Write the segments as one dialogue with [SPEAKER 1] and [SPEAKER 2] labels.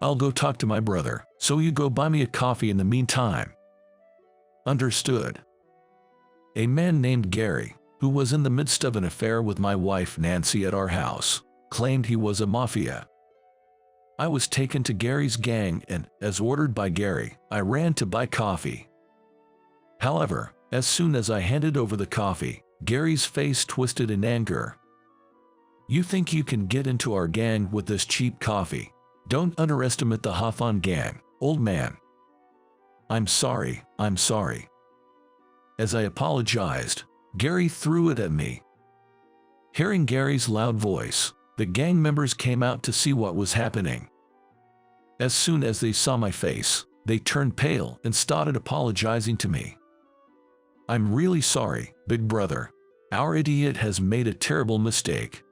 [SPEAKER 1] I'll go talk to my brother, so you go buy me a coffee in the meantime." "Understood." A man named Gary, who was in the midst of an affair with my wife Nancy at our house, claimed he was a mafia. I was taken to Gary's gang and, as ordered by Gary, I ran to buy coffee. However, as soon as I handed over the coffee, Gary's face twisted in anger. "You think you can get into our gang with this cheap coffee? Don't underestimate the Hawthorne gang, old man." I'm sorry." As I apologized, Gary threw it at me. Hearing Gary's loud voice, the gang members came out to see what was happening. As soon as they saw my face, they turned pale and started apologizing to me. "I'm really sorry, big brother. Our idiot has made a terrible mistake."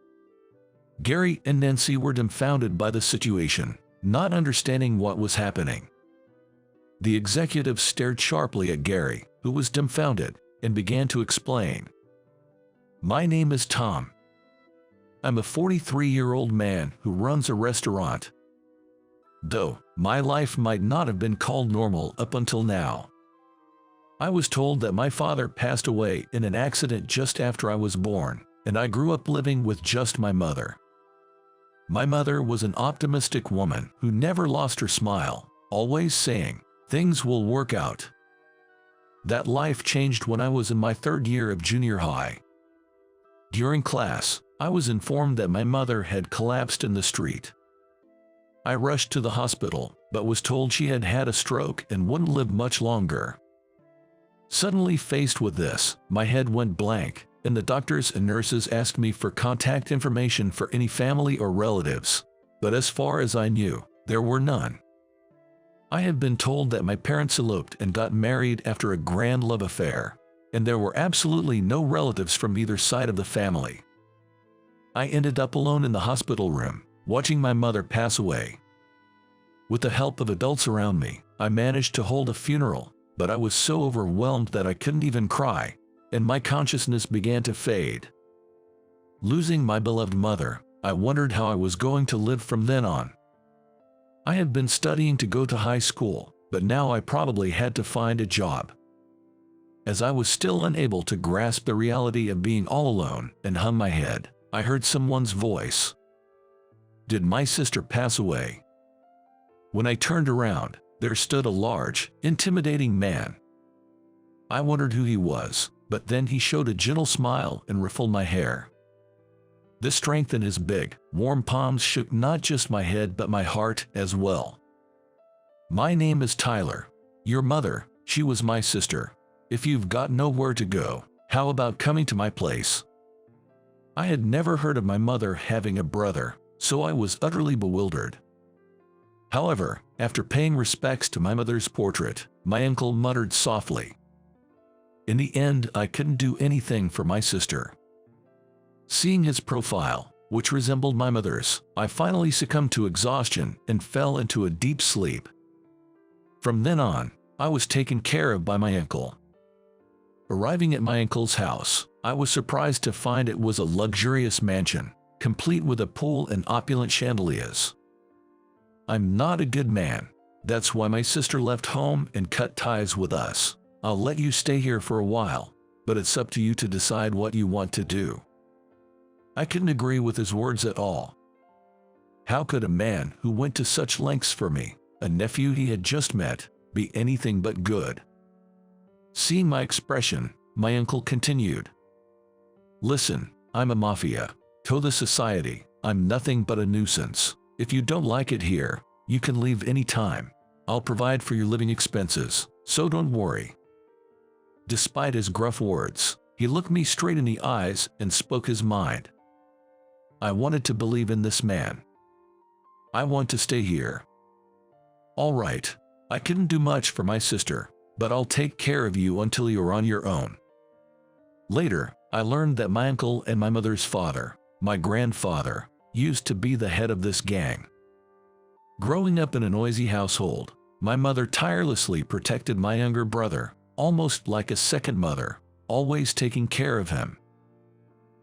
[SPEAKER 1] Gary and Nancy were dumbfounded by the situation, not understanding what was happening. The executive stared sharply at Gary, who was dumbfounded, and began to explain. "My name is Tom. I'm a 43-year-old man who runs a restaurant. Though my life might not have been called normal up until now. I was told that my father passed away in an accident just after I was born, and I grew up living with just my mother. My mother was an optimistic woman who never lost her smile, always saying, 'Things will work out.' That life changed when I was in my 3rd year of junior high. During class, I was informed that my mother had collapsed in the street. I rushed to the hospital, but was told she had had a stroke and wouldn't live much longer. Suddenly faced with this, my head went blank, and the doctors and nurses asked me for contact information for any family or relatives, but as far as I knew, there were none. I had been told that my parents eloped and got married after a grand love affair, and there were absolutely no relatives from either side of the family. I ended up alone in the hospital room, watching my mother pass away. With the help of adults around me, I managed to hold a funeral, but I was so overwhelmed that I couldn't even cry, and my consciousness began to fade. Losing my beloved mother, I wondered how I was going to live from then on. I had been studying to go to high school, but now I probably had to find a job. As I was still unable to grasp the reality of being all alone and hung my head, I heard someone's voice. Did my sister pass away? When I turned around, there stood a large, intimidating man. I wondered who he was, but then he showed a gentle smile and ruffled my hair. The strength in his big, warm palms shook not just my head but my heart as well. "My name is Tyler. Your mother, she was my sister. If you've got nowhere to go, how about coming to my place?" I had never heard of my mother having a brother, so I was utterly bewildered. However, after paying respects to my mother's portrait, my uncle muttered softly. In the end, I couldn't do anything for my sister. Seeing his profile, which resembled my mother's, I finally succumbed to exhaustion and fell into a deep sleep. From then on, I was taken care of by my uncle. Arriving at my uncle's house, I was surprised to find it was a luxurious mansion, complete with a pool and opulent chandeliers. I'm not a good man. That's why my sister left home and cut ties with us. I'll let you stay here for a while, but it's up to you to decide what you want to do. I couldn't agree with his words at all. How could a man who went to such lengths for me, a nephew he had just met, be anything but good? Seeing my expression, my uncle continued. "Listen, I'm a mafia. To the society, I'm nothing but a nuisance. If you don't like it here, you can leave any time. I'll provide for your living expenses, so don't worry." Despite his gruff words, he looked me straight in the eyes and spoke his mind. I wanted to believe in this man. "I want to stay here." "All right, I couldn't do much for my sister, but I'll take care of you until you're on your own." Later, I learned that my uncle and my mother's father, my grandfather, used to be the head of this gang. Growing up in a noisy household, my mother tirelessly protected my younger brother, almost like a second mother, always taking care of him.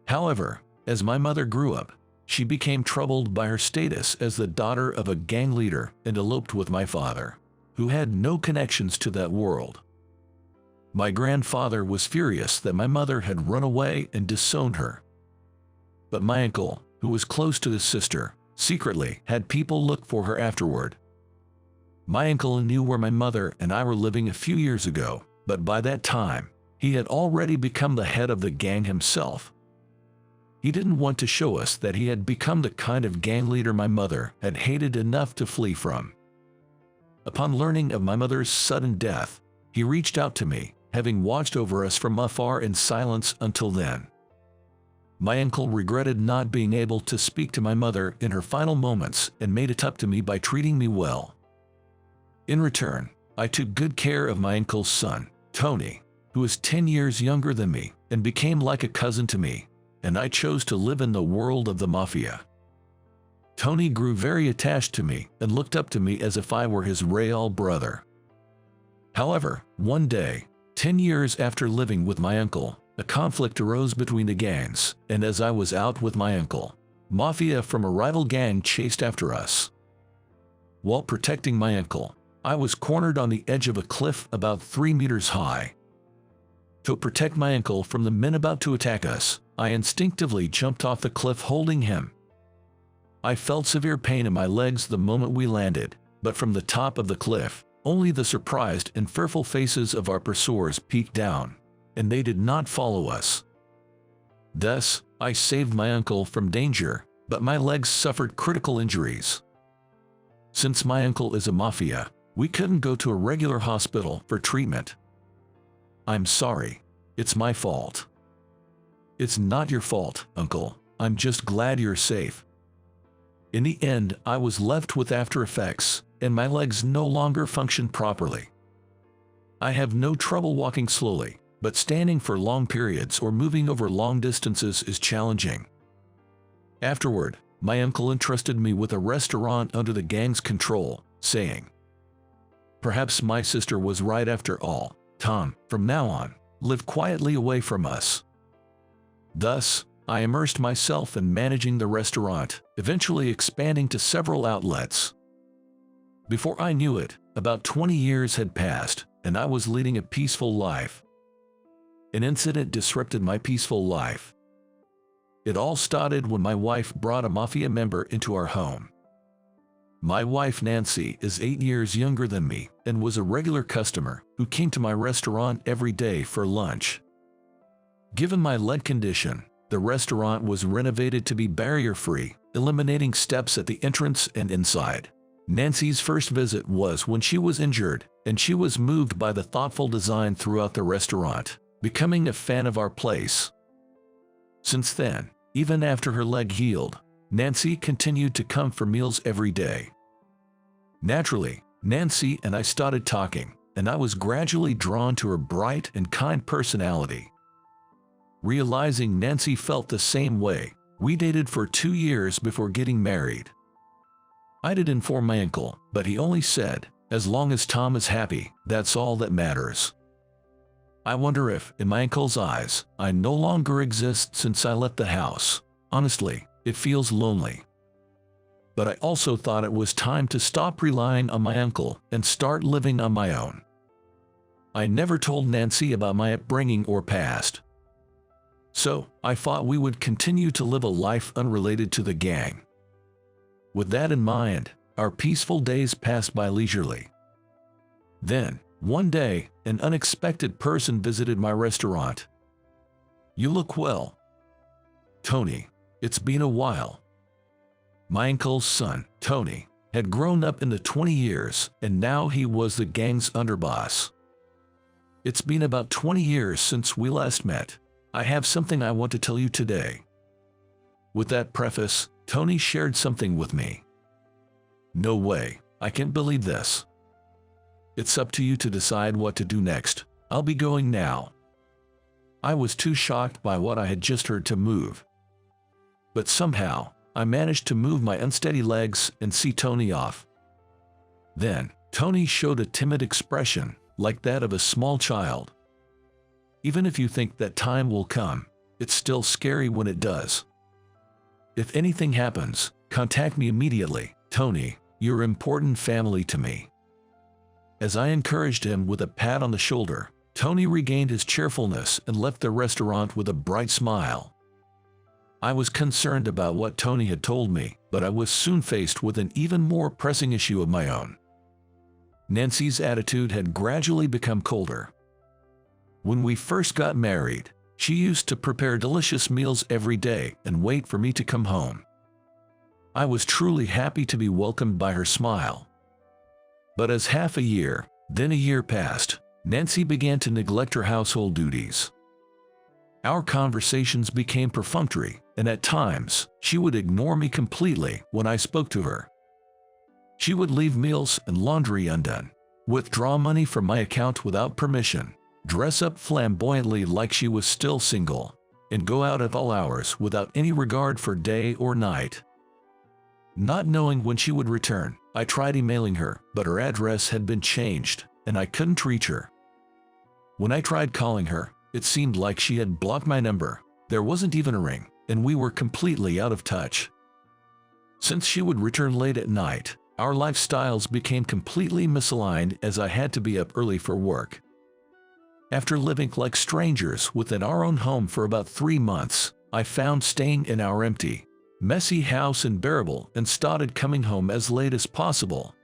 [SPEAKER 1] However, as my mother grew up, she became troubled by her status as the daughter of a gang leader and eloped with my father, who had no connections to that world. My grandfather was furious that my mother had run away and disowned her. But my uncle, who was close to his sister, secretly had people look for her afterward. My uncle knew where my mother and I were living a few years ago, but by that time, he had already become the head of the gang himself. He didn't want to show us that he had become the kind of gang leader my mother had hated enough to flee from. Upon learning of my mother's sudden death, he reached out to me, having watched over us from afar in silence until then. My uncle regretted not being able to speak to my mother in her final moments and made it up to me by treating me well. In return, I took good care of my uncle's son, Tony, who was 10 years younger than me and became like a cousin to me, and I chose to live in the world of the mafia. Tony grew very attached to me and looked up to me as if I were his real brother. However, one day, 10 years after living with my uncle, a conflict arose between the gangs, and as I was out with my uncle, mafia from a rival gang chased after us. While protecting my uncle, I was cornered on the edge of a cliff about 3 meters high. To protect my uncle from the men about to attack us, I instinctively jumped off the cliff holding him. I felt severe pain in my legs the moment we landed, but from the top of the cliff, only the surprised and fearful faces of our pursuers peeked down, and they did not follow us. Thus, I saved my uncle from danger, but my legs suffered critical injuries. Since my uncle is a mafia, we couldn't go to a regular hospital for treatment. I'm sorry. It's my fault. It's not your fault, Uncle. I'm just glad you're safe. In the end, I was left with after effects, and my legs no longer functioned properly. I have no trouble walking slowly, but standing for long periods or moving over long distances is challenging. Afterward, my uncle entrusted me with a restaurant under the gang's control, saying, "Perhaps my sister was right after all. Tom, from now on, live quietly away from us." Thus, I immersed myself in managing the restaurant, eventually expanding to several outlets. Before I knew it, about 20 years had passed, and I was leading a peaceful life. An incident disrupted my peaceful life. It all started when my wife brought a mafia member into our home. My wife Nancy is 8 years younger than me and was a regular customer who came to my restaurant every day for lunch. Given my leg condition, the restaurant was renovated to be barrier-free, eliminating steps at the entrance and inside. Nancy's first visit was when she was injured, and she was moved by the thoughtful design throughout the restaurant, becoming a fan of our place. Since then, even after her leg healed, Nancy continued to come for meals every day. Naturally, Nancy and I started talking, and I was gradually drawn to her bright and kind personality. Realizing Nancy felt the same way, we dated for 2 years before getting married. I did inform my uncle, but he only said, "As long as Tom is happy, that's all that matters." I wonder if, in my uncle's eyes, I no longer exist since I left the house. Honestly, it feels lonely. But I also thought it was time to stop relying on my uncle and start living on my own. I never told Nancy about my upbringing or past. So, I thought we would continue to live a life unrelated to the gang. With that in mind, our peaceful days passed by leisurely. Then, one day, an unexpected person visited my restaurant. "You look well, Tony. It's been a while." My uncle's son, Tony, had grown up in the 20 years, and now he was the gang's underboss. "It's been about 20 years since we last met. I have something I want to tell you today." With that preface, Tony shared something with me. "No way, I can't believe this." "It's up to you to decide what to do next. I'll be going now." I was too shocked by what I had just heard to move. But somehow, I managed to move my unsteady legs and see Tony off. Then, Tony showed a timid expression, like that of a small child. Even if you think that time will come, it's still scary when it does. If anything happens, contact me immediately. Tony, you're important family to me." As I encouraged him with a pat on the shoulder, Tony regained his cheerfulness and left the restaurant with a bright smile. I was concerned about what Tony had told me, but I was soon faced with an even more pressing issue of my own. Nancy's attitude had gradually become colder. When we first got married, she used to prepare delicious meals every day and wait for me to come home. I was truly happy to be welcomed by her smile. But as half a year, then a year passed, Nancy began to neglect her household duties. Our conversations became perfunctory, and at times, she would ignore me completely when I spoke to her. She would leave meals and laundry undone, withdraw money from my account without permission, dress up flamboyantly like she was still single, and go out at all hours without any regard for day or night. Not knowing when she would return, I tried emailing her, but her address had been changed, and I couldn't reach her. When I tried calling her, it seemed like she had blocked my number. There wasn't even a ring, and we were completely out of touch. Since she would return late at night, our lifestyles became completely misaligned as I had to be up early for work. After living like strangers within our own home for about 3 months, I found staying in our empty, messy house unbearable and started coming home as late as possible.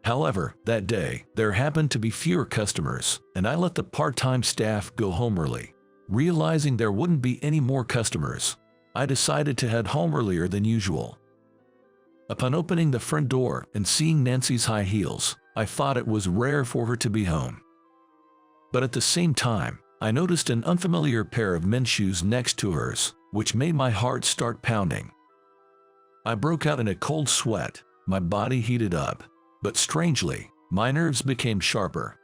[SPEAKER 1] However, that day, there happened to be fewer customers, and I let the part-time staff go home early. Realizing there wouldn't be any more customers, I decided to head home earlier than usual. Upon opening the front door and seeing Nancy's high heels, I thought it was rare for her to be home. But at the same time, I noticed an unfamiliar pair of men's shoes next to hers, which made my heart start pounding. I broke out in a cold sweat, my body heated up, but strangely, my nerves became sharper.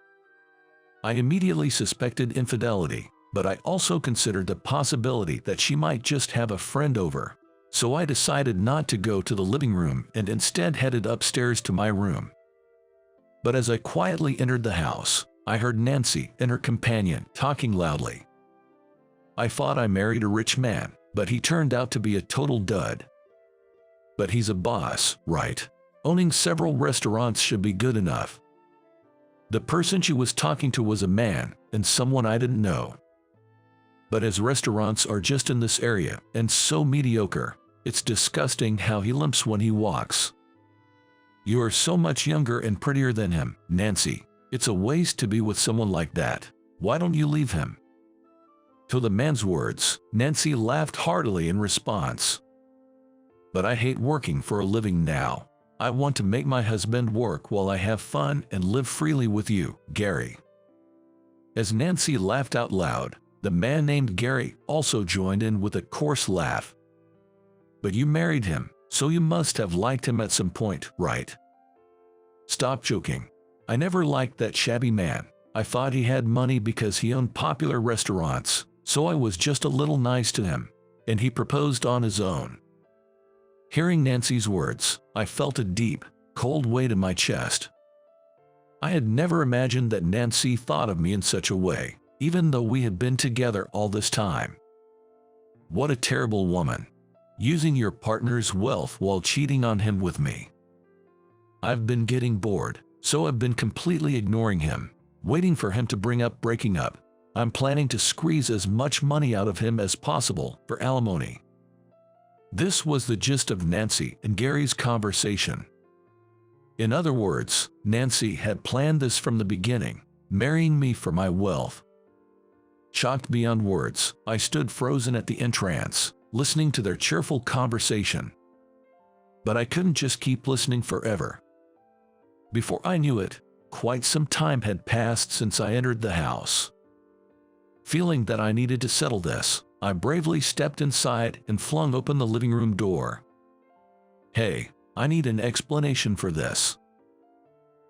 [SPEAKER 1] I immediately suspected infidelity, but I also considered the possibility that she might just have a friend over. So I decided not to go to the living room and instead headed upstairs to my room. But as I quietly entered the house, I heard Nancy and her companion talking loudly. I thought I married a rich man, but he turned out to be a total dud. But he's a boss, right? Owning several restaurants should be good enough. The person she was talking to was a man, and someone I didn't know. But his restaurants are just in this area, and so mediocre, it's disgusting how he limps when he walks. You are so much younger and prettier than him, Nancy. It's a waste to be with someone like that. Why don't you leave him? To the man's words, Nancy laughed heartily in response. But I hate working for a living now. I want to make my husband work while I have fun and live freely with you, Gary. As Nancy laughed out loud, the man named Gary also joined in with a coarse laugh. But you married him, so you must have liked him at some point, right? Stop joking. I never liked that shabby man. I thought he had money because he owned popular restaurants, so I was just a little nice to him, and he proposed on his own. Hearing Nancy's words, I felt a deep, cold weight in my chest. I had never imagined that Nancy thought of me in such a way, even though we had been together all this time. What a terrible woman. Using your partner's wealth while cheating on him with me. I've been getting bored, so I've been completely ignoring him, waiting for him to bring up breaking up. I'm planning to squeeze as much money out of him as possible for alimony. This was the gist of Nancy and Gary's conversation. In other words, Nancy had planned this from the beginning, marrying me for my wealth. Shocked beyond words, I stood frozen at the entrance, listening to their cheerful conversation. But I couldn't just keep listening forever. Before I knew it, quite some time had passed since I entered the house. Feeling that I needed to settle this, I bravely stepped inside and flung open the living room door. Hey, I need an explanation for this.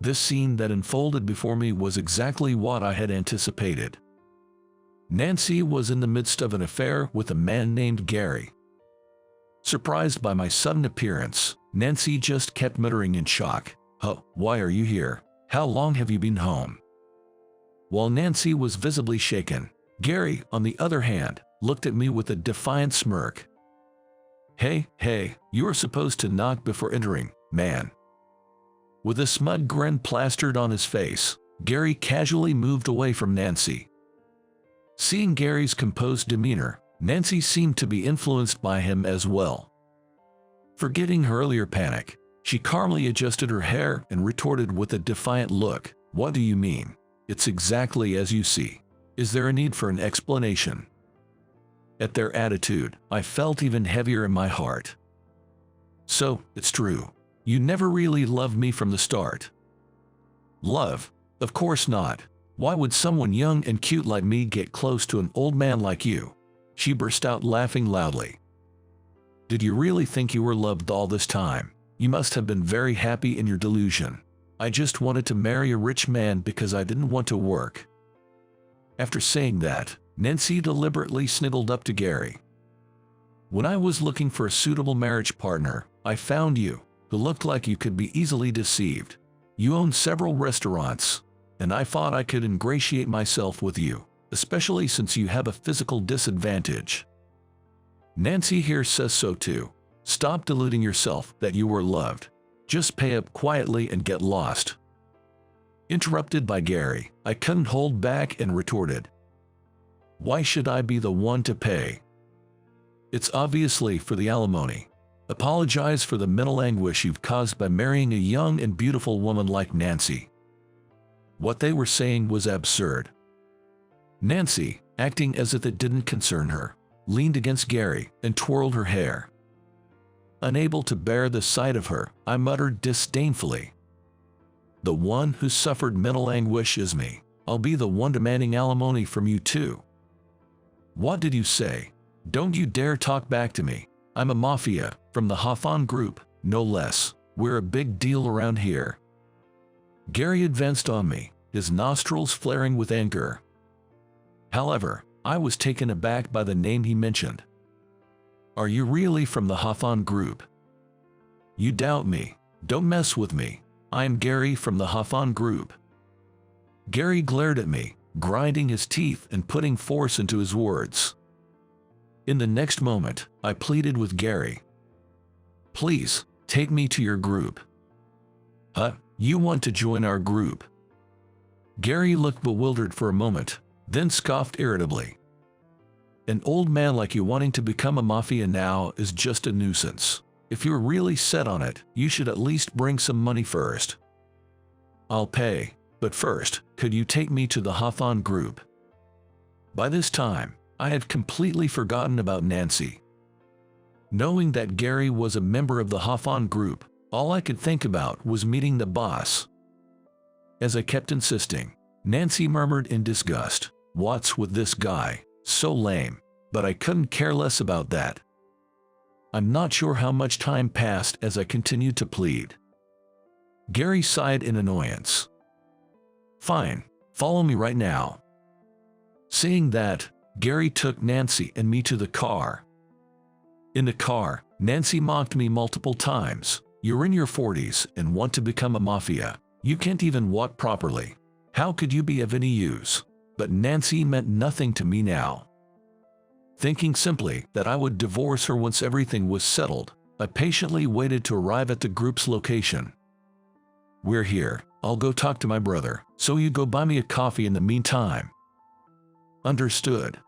[SPEAKER 1] This scene that unfolded before me was exactly what I had anticipated. Nancy was in the midst of an affair with a man named Gary. Surprised by my sudden appearance, Nancy just kept muttering in shock, "Huh, why are you here? How long have you been home?" While Nancy was visibly shaken, Gary, on the other hand, looked at me with a defiant smirk. Hey, you are supposed to knock before entering, man." With a smug grin plastered on his face, Gary casually moved away from Nancy. Seeing Gary's composed demeanor, Nancy seemed to be influenced by him as well. Forgetting her earlier panic, she calmly adjusted her hair and retorted with a defiant look, "What do you mean? It's exactly as you see. Is there a need for an explanation?" At their attitude, I felt even heavier in my heart. "So, it's true. You never really loved me from the start." "Love? Of course not. Why would someone young and cute like me get close to an old man like you?" She burst out laughing loudly. "Did you really think you were loved all this time? You must have been very happy in your delusion. I just wanted to marry a rich man because I didn't want to work." After saying that, Nancy deliberately snuggled up to Gary. "When I was looking for a suitable marriage partner, I found you, who looked like you could be easily deceived. You own several restaurants, and I thought I could ingratiate myself with you, especially since you have a physical disadvantage. Nancy here says so too. Stop deluding yourself that you were loved. Just pay up quietly and get lost." Interrupted by Gary, I couldn't hold back and retorted, "Why should I be the one to pay? It's obviously for the alimony. Apologize for the mental anguish you've caused by marrying a young and beautiful woman like Nancy." What they were saying was absurd. Nancy, acting as if it didn't concern her, leaned against Gary and twirled her hair. Unable to bear the sight of her, I muttered disdainfully, "The one who suffered mental anguish is me. I'll be the one demanding alimony from you too." "What did you say? Don't you dare talk back to me. I'm a mafia, from the Hawthorne Group, no less. We're a big deal around here." Gary advanced on me, his nostrils flaring with anger. However, I was taken aback by the name he mentioned. "Are you really from the Hawthorne Group? You doubt me? Don't mess with me. I'm Gary from the Hawthorne Group." Gary glared at me, grinding his teeth and putting force into his words. In the next moment, I pleaded with Gary, "Please, take me to your group." "Huh? You want to join our group?" Gary looked bewildered for a moment, then scoffed irritably. "An old man like you wanting to become a mafia now is just a nuisance. If you're really set on it, you should at least bring some money first." "I'll pay, but first, could you take me to the Hawthorne Group?" By this time, I had completely forgotten about Nancy. Knowing that Gary was a member of the Hawthorne Group, all I could think about was meeting the boss. As I kept insisting, Nancy murmured in disgust, "What's with this guy? So lame." But I couldn't care less about that. I'm not sure how much time passed as I continued to plead. Gary sighed in annoyance. "Fine, follow me right now." Saying that, Gary took Nancy and me to the car. In the car, Nancy mocked me multiple times. "You're in your 40s and want to become a mafia. You can't even walk properly. How could you be of any use?" But Nancy meant nothing to me now. Thinking simply that I would divorce her once everything was settled, I patiently waited to arrive at the group's location. "We're here. I'll go talk to my brother, so you go buy me a coffee in the meantime." Understood.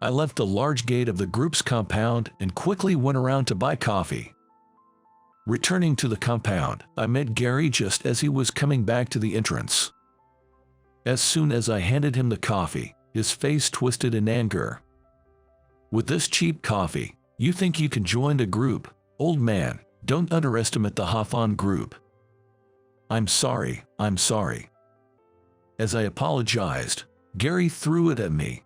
[SPEAKER 1] I left the large gate of the group's compound and quickly went around to buy coffee. Returning to the compound, I met Gary just as he was coming back to the entrance. As soon as I handed him the coffee, his face twisted in anger. "With this cheap coffee, you think you can join the group? Old man, don't underestimate the Hawthorne Group." I'm sorry. As I apologized, Gary threw it at me.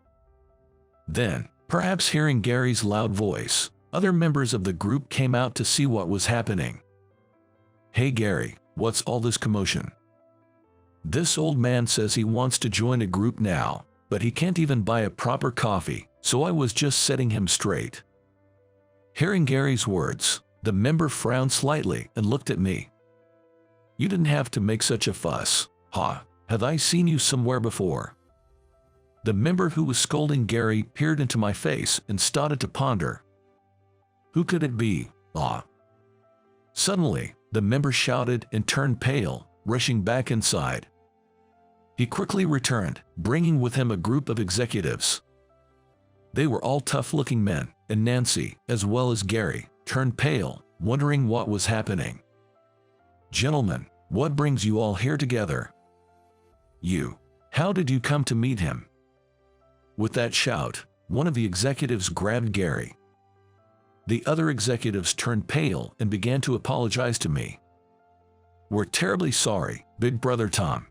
[SPEAKER 1] Then, perhaps hearing Gary's loud voice, other members of the group came out to see what was happening. "Hey Gary, what's all this commotion? This old man says he wants to join a group now, but he can't even buy a proper coffee, so I was just setting him straight." Hearing Gary's words, the member frowned slightly and looked at me. "You didn't have to make such a fuss. Have I seen you somewhere before?" The member who was scolding Gary peered into my face and started to ponder. Who could it be? Ah. Suddenly, the member shouted and turned pale, rushing back inside. He quickly returned, bringing with him a group of executives. They were all tough-looking men, and Nancy, as well as Gary, turned pale, wondering what was happening. "Gentlemen, what brings you all here together? You. How did you come to meet him?" With that shout, one of the executives grabbed Gary. The other executives turned pale and began to apologize to me. "We're terribly sorry, Big Brother Tom.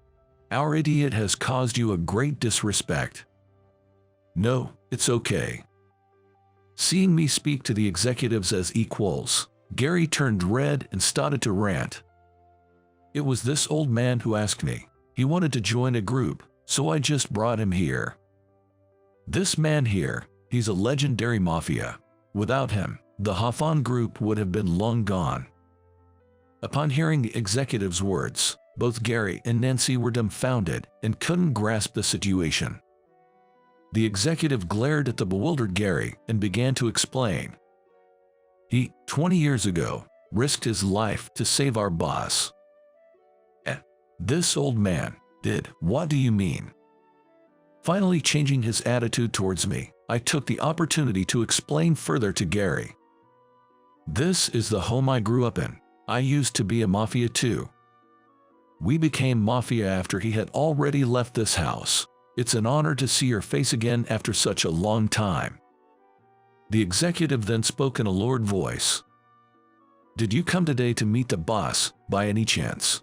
[SPEAKER 1] Our idiot has caused you a great disrespect." "No, it's okay." Seeing me speak to the executives as equals, Gary turned red and started to rant. "It was this old man who asked me. He wanted to join a group, so I just brought him here. This man here, he's a legendary mafia. Without him, the Hafan group would have been long gone." Upon hearing the executive's words, both Gary and Nancy were dumbfounded and couldn't grasp the situation. The executive glared at the bewildered Gary and began to explain. "He, 20 years ago, risked his life to save our boss." This old man did. What do you mean? Finally changing his attitude towards me, I took the opportunity to explain further to Gary. "This is the home I grew up in. I used to be a mafia too. We became mafia after he had already left this house. It's an honor to see your face again after such a long time." The executive then spoke in a lowered voice. "Did you come today to meet the boss, by any chance?"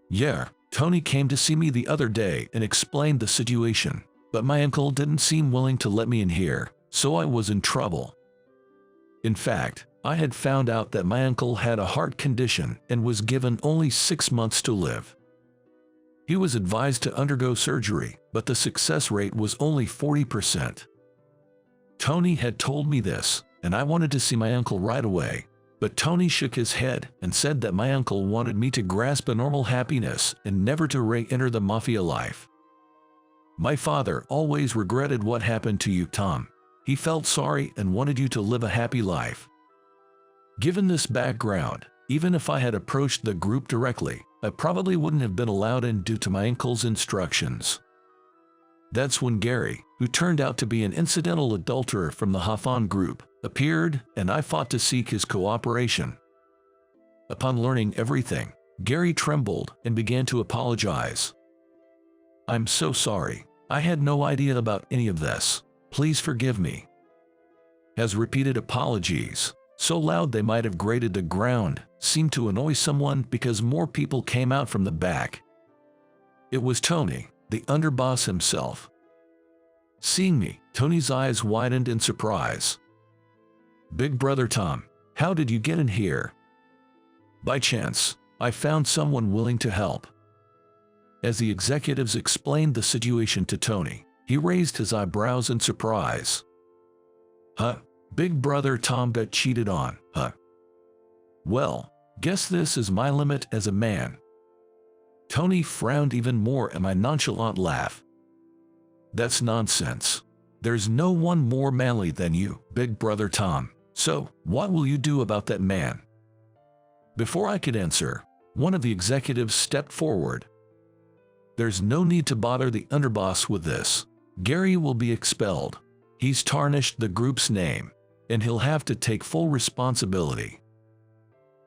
[SPEAKER 1] "Yeah, Tony came to see me the other day and explained the situation, but my uncle didn't seem willing to let me in here, so I was in trouble. In fact, I had found out that my uncle had a heart condition and was given only 6 months to live. He was advised to undergo surgery, but the success rate was only 40%. Tony had told me this, and I wanted to see my uncle right away. But Tony shook his head and said that my uncle wanted me to grasp a normal happiness and never to re-enter the mafia life. My father always regretted what happened to you, Tom. He felt sorry and wanted you to live a happy life. Given this background, even if I had approached the group directly, I probably wouldn't have been allowed in due to my uncle's instructions." That's when Gary, who turned out to be an incidental adulterer from the Hafan group, appeared, and I fought to seek his cooperation. Upon learning everything, Gary trembled and began to apologize. "I'm so sorry. I had no idea about any of this. Please forgive me." As repeated apologies, so loud they might have grated the ground, seemed to annoy someone because more people came out from the back. It was Tony, the underboss himself. Seeing me, Tony's eyes widened in surprise. "Big Brother Tom, how did you get in here?" "By chance, I found someone willing to help." As the executives explained the situation to Tony, he raised his eyebrows in surprise. "Huh? Big Brother Tom got cheated on, huh? Well, guess this is my limit as a man." Tony frowned even more at my nonchalant laugh. "That's nonsense. There's no one more manly than you, Big Brother Tom. So, what will you do about that man?" Before I could answer, one of the executives stepped forward. "There's no need to bother the underboss with this. Gary will be expelled. He's tarnished the group's name, and he'll have to take full responsibility."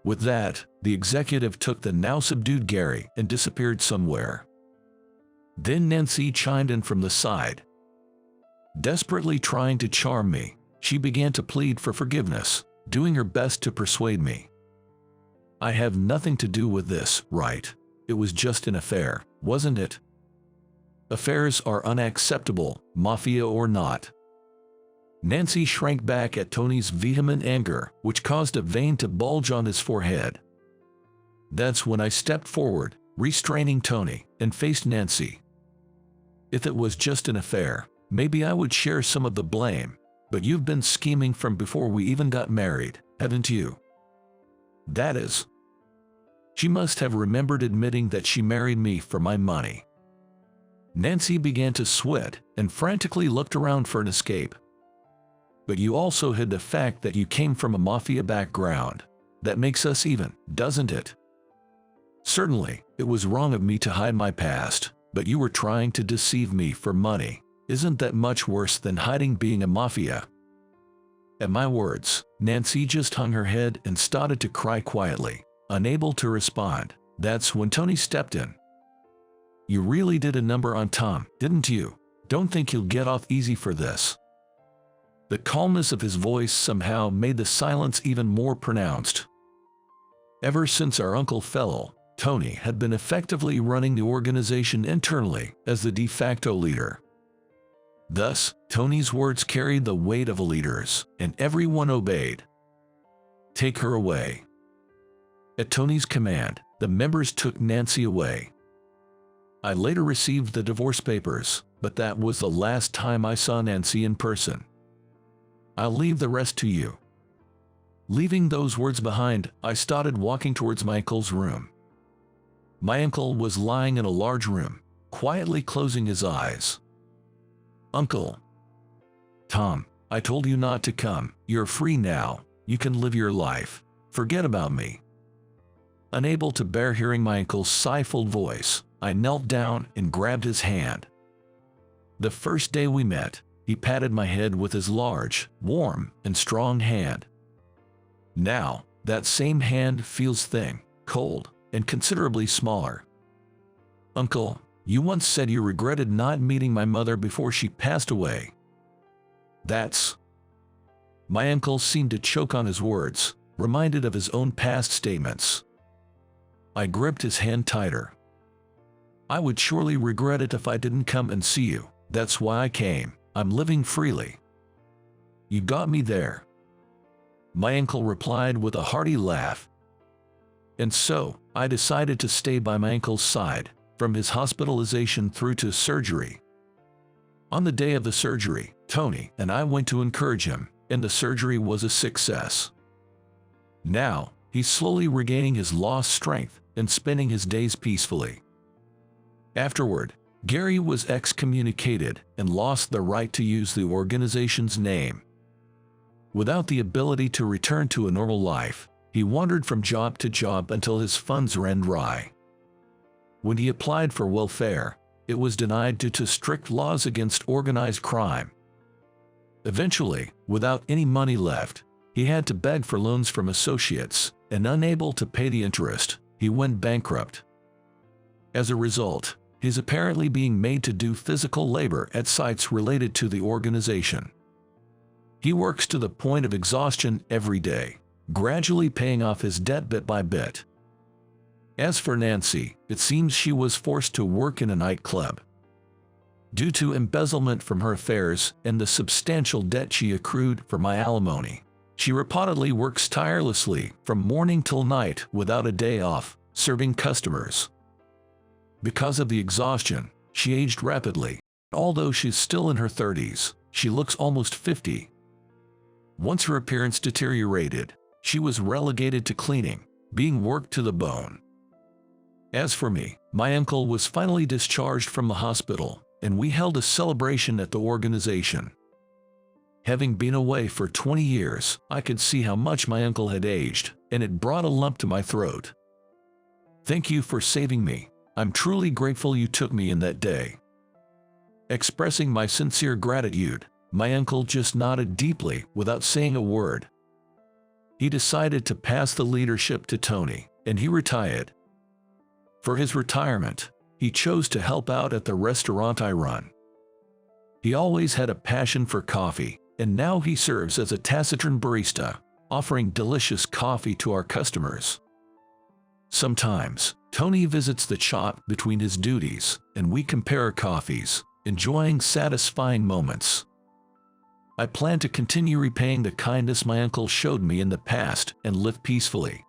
[SPEAKER 1] With that, the executive took the now subdued Gary and disappeared somewhere. Then Nancy chimed in from the side. Desperately trying to charm me, she began to plead for forgiveness, doing her best to persuade me. "I have nothing to do with this, right? It was just an affair, wasn't it? Affairs are unacceptable, mafia or not." Nancy shrank back at Tony's vehement anger, which caused a vein to bulge on his forehead. That's when I stepped forward, restraining Tony, and faced Nancy. "If it was just an affair, maybe I would share some of the blame, but you've been scheming from before we even got married, haven't you? That is." She must have remembered admitting that she married me for my money. Nancy began to sweat and frantically looked around for an escape. But you also hid the fact that you came from a mafia background. That makes us even, doesn't it? Certainly, it was wrong of me to hide my past, but you were trying to deceive me for money. Isn't that much worse than hiding being a mafia? At my words, Nancy just hung her head and started to cry quietly, unable to respond. That's when Tony stepped in. You really did a number on Tom, didn't you? Don't think you'll get off easy for this. The calmness of his voice somehow made the silence even more pronounced. Ever since our uncle fell, Tony had been effectively running the organization internally as the de facto leader. Thus, Tony's words carried the weight of a leader's, and everyone obeyed. Take her away. At Tony's command, the members took Nancy away. I later received the divorce papers, but that was the last time I saw Nancy in person. I'll leave the rest to you. Leaving those words behind, I started walking towards my uncle's room. My uncle was lying in a large room, quietly closing his eyes. Uncle. Tom, I told you not to come. You're free now. You can live your life. Forget about me. Unable to bear hearing my uncle's stifled voice, I knelt down and grabbed his hand. The first day we met, he patted my head with his large, warm, and strong hand. Now, that same hand feels thin, cold, and considerably smaller. Uncle, you once said you regretted not meeting my mother before she passed away. That's... My uncle seemed to choke on his words, reminded of his own past statements. I gripped his hand tighter. I would surely regret it if I didn't come and see you. That's why I came. I'm living freely. You got me there. My uncle replied with a hearty laugh. And so, I decided to stay by my uncle's side, from his hospitalization through to surgery. On the day of the surgery, Tony and I went to encourage him, and the surgery was a success. Now, he's slowly regaining his lost strength and spending his days peacefully. Afterward, Gary was excommunicated and lost the right to use the organization's name. Without the ability to return to a normal life, he wandered from job to job until his funds ran dry. When he applied for welfare, it was denied due to strict laws against organized crime. Eventually, without any money left, he had to beg for loans from associates, and unable to pay the interest, he went bankrupt. As a result, he's apparently being made to do physical labor at sites related to the organization. He works to the point of exhaustion every day, gradually paying off his debt bit by bit. As for Nancy, it seems she was forced to work in a nightclub. Due to embezzlement from her affairs and the substantial debt she accrued for my alimony, she reportedly works tirelessly from morning till night without a day off, serving customers. Because of the exhaustion, she aged rapidly. Although she's still in her 30s, she looks almost 50. Once her appearance deteriorated, she was relegated to cleaning, being worked to the bone. As for me, my uncle was finally discharged from the hospital, and we held a celebration at the organization. Having been away for 20 years, I could see how much my uncle had aged, and it brought a lump to my throat. Thank you for saving me. I'm truly grateful you took me in that day. Expressing my sincere gratitude, my uncle just nodded deeply without saying a word. He decided to pass the leadership to Tony, and he retired. For his retirement, he chose to help out at the restaurant I run. He always had a passion for coffee, and now he serves as a taciturn barista, offering delicious coffee to our customers. Sometimes, Tony visits the shop between his duties, and we compare coffees, enjoying satisfying moments. I plan to continue repaying the kindness my uncle showed me in the past and live peacefully.